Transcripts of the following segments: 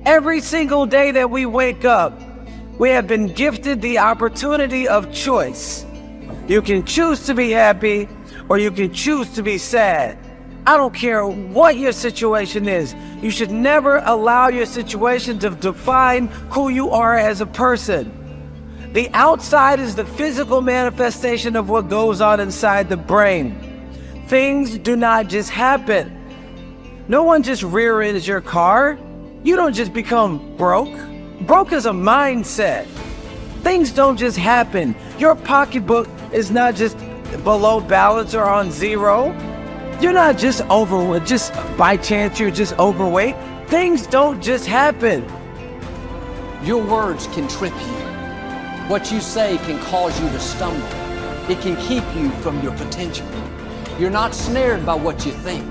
Every single day that we wake up, we have been gifted the opportunity of choice. You can choose to be happy or you can choose to be sad. I don't care what your situation is. You should never allow your situation to define who you are as a person. The outside is the physical manifestation of what goes on inside the brain. Things do not just happen. No one just rear-ends your car. You don't just become broke. Broke is a mindset. Things don't just happen. Your pocketbook is not just below balance or on zero. You're not just overweight, just by chance you're just overweight. Things don't just happen. Your words can trip you. What you say can cause you to stumble. It can keep you from your potential. You're not snared by what you think.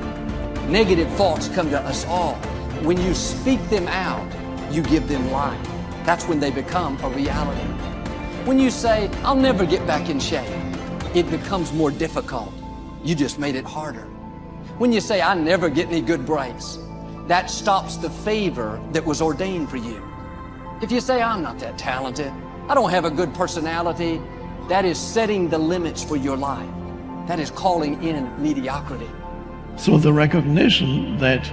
Negative thoughts come to us all. When you speak them out, you give them life. That's when they become a reality. When you say, I'll never get back in shape, it becomes more difficult. You just made it harder. When you say, I never get any good breaks, that stops the favor that was ordained for you. If you say, I'm not that talented, I don't have a good personality, that is setting the limits for your life. That is calling in mediocrity. So the recognition that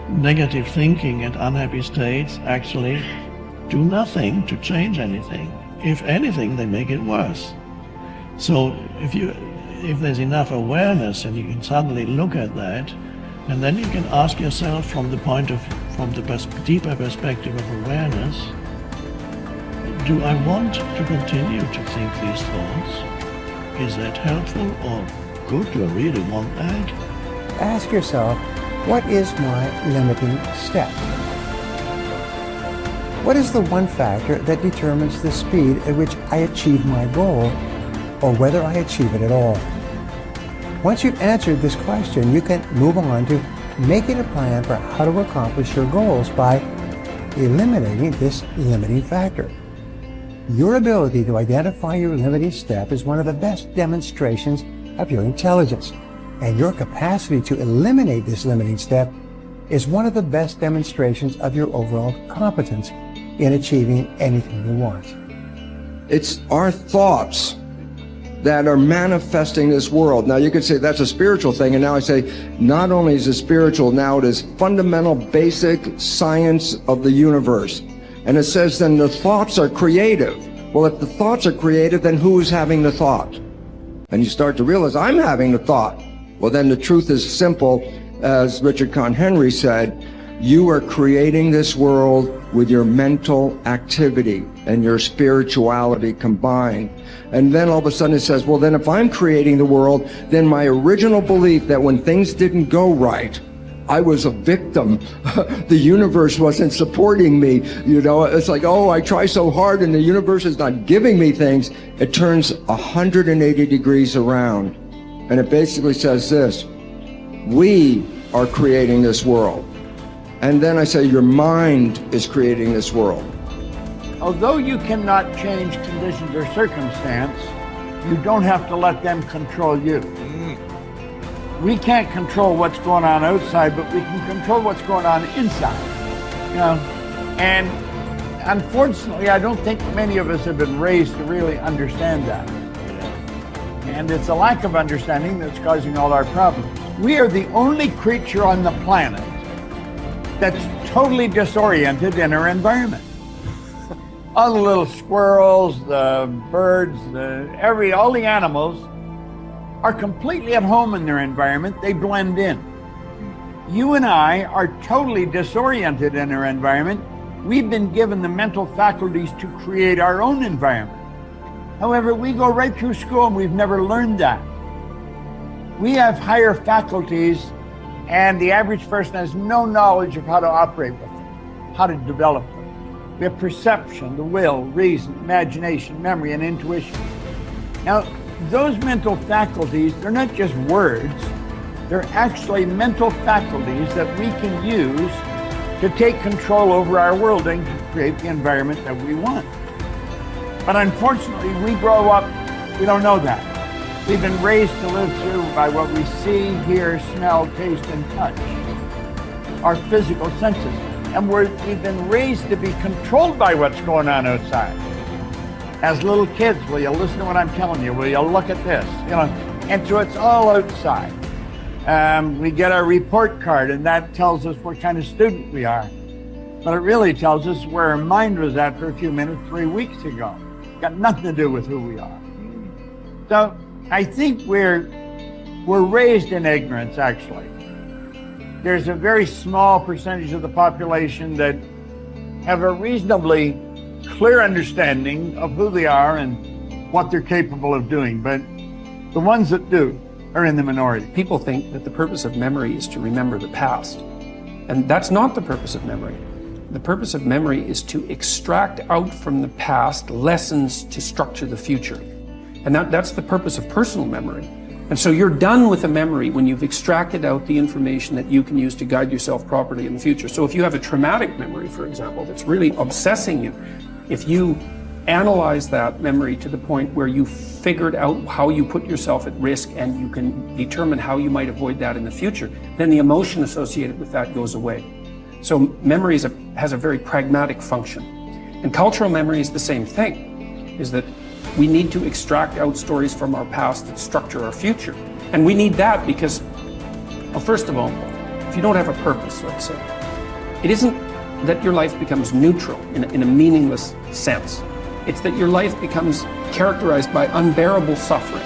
negative thinking and unhappy states actually do nothing to change anything. If anything, they make it worse. So if there's enough awareness and you can suddenly look at that, and then you can ask yourself from the deeper perspective of awareness, do I want to continue to think these thoughts? Is that helpful or good? Do I really want that? Ask yourself, what is my limiting step? What is the one factor that determines the speed at which I achieve my goal, or whether I achieve it at all? Once you've answered this question, you can move on to making a plan for how to accomplish your goals by eliminating this limiting factor. Your ability to identify your limiting step is one of the best demonstrations of your intelligence, and your capacity to eliminate this limiting step is one of the best demonstrations of your overall competence in achieving anything you want. It's our thoughts that are manifesting this world. Now you could say that's a spiritual thing, and now I say not only is it spiritual, now it is fundamental basic science of the universe. And it says then the thoughts are creative. Well, if the thoughts are creative, then who is having the thought? And you start to realize I'm having the thought. Well, then the truth is simple. As Richard Conn Henry said, you are creating this world with your mental activity and your spirituality combined. And then all of a sudden it says, well, then if I'm creating the world, then my original belief that when things didn't go right, I was a victim. The universe wasn't supporting me. You know, it's like, oh, I try so hard and the universe is not giving me things. It turns 180 degrees around. And it basically says this: we are creating this world. And then I say your mind is creating this world. Although you cannot change conditions or circumstance, you don't have to let them control you. We can't control what's going on outside, but we can control what's going on inside. You know, and unfortunately, I don't think many of us have been raised to really understand that. And it's a lack of understanding that's causing all our problems. We are the only creature on the planet that's totally disoriented in our environment. All the little squirrels, the birds, all the animals are completely at home in their environment. They blend in. You and I are totally disoriented in our environment. We've been given the mental faculties to create our own environment. However, we go right through school and we've never learned that. We have higher faculties, and the average person has no knowledge of how to operate with them, how to develop them. We have perception, the will, reason, imagination, memory, and intuition. Now, those mental faculties, they're not just words, they're actually mental faculties that we can use to take control over our world and to create the environment that we want. But unfortunately, we grow up, we don't know that. We've been raised to live through by what we see, hear, smell, taste, and touch. Our physical senses. And we've been raised to be controlled by what's going on outside. As little kids, will you listen to what I'm telling you? Will you look at this? And so it's all outside. We get our report card, and that tells us what kind of student we are. But it really tells us where our mind was at for a few minutes 3 weeks ago. Got nothing to do with who we are. So I think we're raised in ignorance, actually. There's a very small percentage of the population that have a reasonably clear understanding of who they are and what they're capable of doing. But the ones that do are in the minority. People think that the purpose of memory is to remember the past. And that's not the purpose of memory. The purpose of memory is to extract out from the past lessons to structure the future. And that's the purpose of personal memory. And so you're done with a memory when you've extracted out the information that you can use to guide yourself properly in the future. So if you have a traumatic memory, for example, that's really obsessing you, if you analyze that memory to the point where you figured out how you put yourself at risk and you can determine how you might avoid that in the future, then the emotion associated with that goes away. So memory has a very pragmatic function. And cultural memory is the same thing, is that we need to extract out stories from our past that structure our future. And we need that because, well, first of all, if you don't have a purpose, let's say, it isn't that your life becomes neutral in a meaningless sense. It's that your life becomes characterized by unbearable suffering,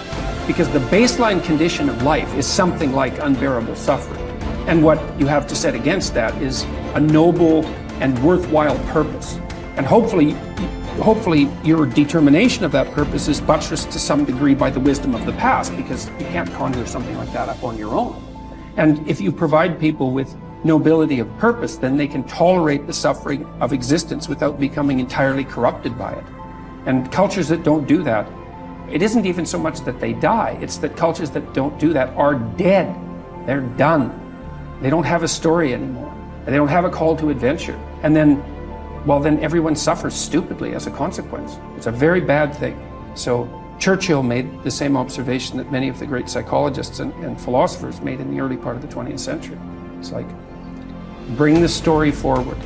because the baseline condition of life is something like unbearable suffering. And what you have to set against that is a noble and worthwhile purpose. And hopefully your determination of that purpose is buttressed to some degree by the wisdom of the past, because you can't conjure something like that up on your own. And if you provide people with nobility of purpose, then they can tolerate the suffering of existence without becoming entirely corrupted by it. And cultures that don't do that, it isn't even so much that they die, it's that cultures that don't do that are dead. They're done. They don't have a story anymore. They don't have a call to adventure. And then, well, then everyone suffers stupidly as a consequence. It's a very bad thing. So Churchill made the same observation that many of the great psychologists and philosophers made in the early part of the 20th century. It's like, bring the story forward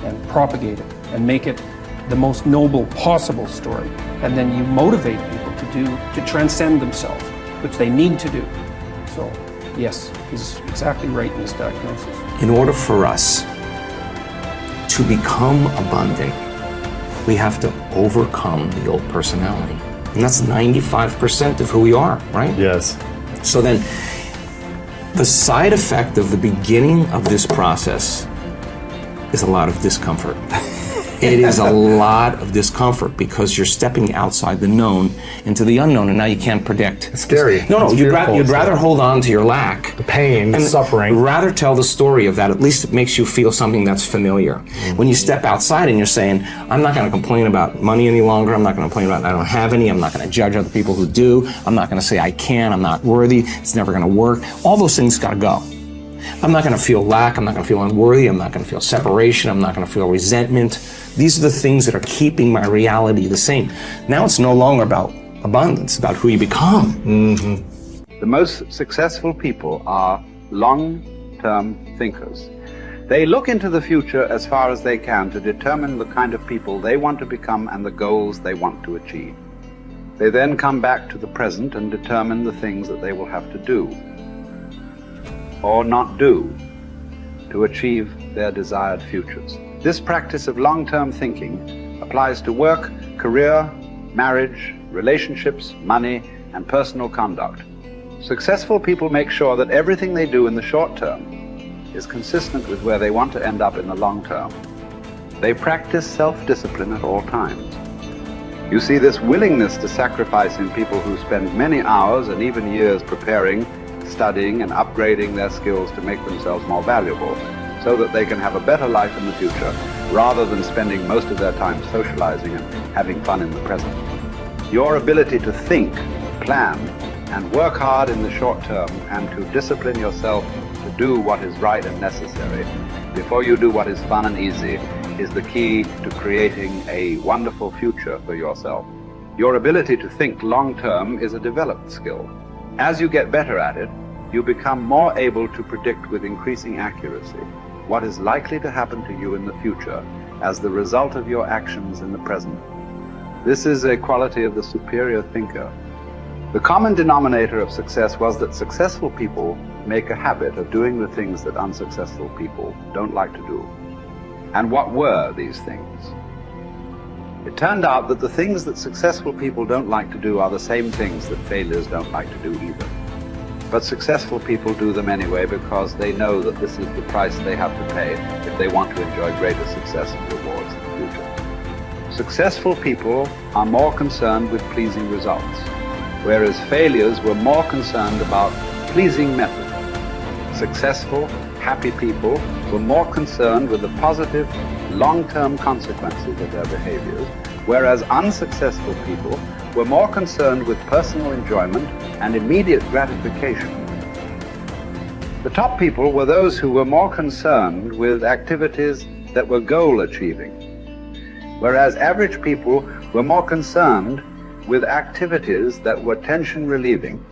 and propagate it and make it the most noble possible story. And then you motivate people to transcend themselves, which they need to do. So yes, he's exactly right in his diagnosis. In order for us to become abundant, we have to overcome the old personality. And that's 95% of who we are, right? Yes. So then, the side effect of the beginning of this process is a lot of discomfort. It is a lot of discomfort because you're stepping outside the known into the unknown, and now you can't predict. It's scary. No, it's you'd rather hold on to your lack. The pain, the and suffering. Rather tell the story of that. At least it makes you feel something that's familiar. Mm-hmm. When you step outside and you're saying, I'm not going to complain about money any longer. I'm not going to complain about I don't have any. I'm not going to judge other people who do. I'm not going to say I can. I'm not worthy. It's never going to work. All those things got to go. I'm not going to feel lack. I'm not going to feel unworthy. I'm not going to feel separation. I'm not going to feel resentment. These are the things that are keeping my reality the same. Now it's no longer about abundance, about who you become. Mm-hmm. The most successful people are long-term thinkers. They look into the future as far as they can to determine the kind of people they want to become and the goals they want to achieve. They then come back to the present and determine the things that they will have to do or not do to achieve their desired futures. This practice of long-term thinking applies to work, career, marriage, relationships, money, and personal conduct. Successful people make sure that everything they do in the short term is consistent with where they want to end up in the long term. They practice self-discipline at all times. You see this willingness to sacrifice in people who spend many hours and even years preparing, studying, and upgrading their skills to make themselves more valuable, so that they can have a better life in the future, rather than spending most of their time socializing and having fun in the present. Your ability to think, plan, and work hard in the short term, and to discipline yourself to do what is right and necessary before you do what is fun and easy, is the key to creating a wonderful future for yourself. Your ability to think long term is a developed skill. As you get better at it, you become more able to predict with increasing accuracy. what is likely to happen to you in the future as the result of your actions in the present. This is a quality of the superior thinker. The common denominator of success was that successful people make a habit of doing the things that unsuccessful people don't like to do. And what were these things? It turned out that the things that successful people don't like to do are the same things that failures don't like to do either. But successful people do them anyway because they know that this is the price they have to pay if they want to enjoy greater success and rewards in the future. Successful people are more concerned with pleasing results, whereas failures were more concerned about pleasing method. Successful, happy people were more concerned with the positive, long-term consequences of their behaviors, whereas unsuccessful people were more concerned with personal enjoyment and immediate gratification. The top people were those who were more concerned with activities that were goal-achieving, whereas average people were more concerned with activities that were tension-relieving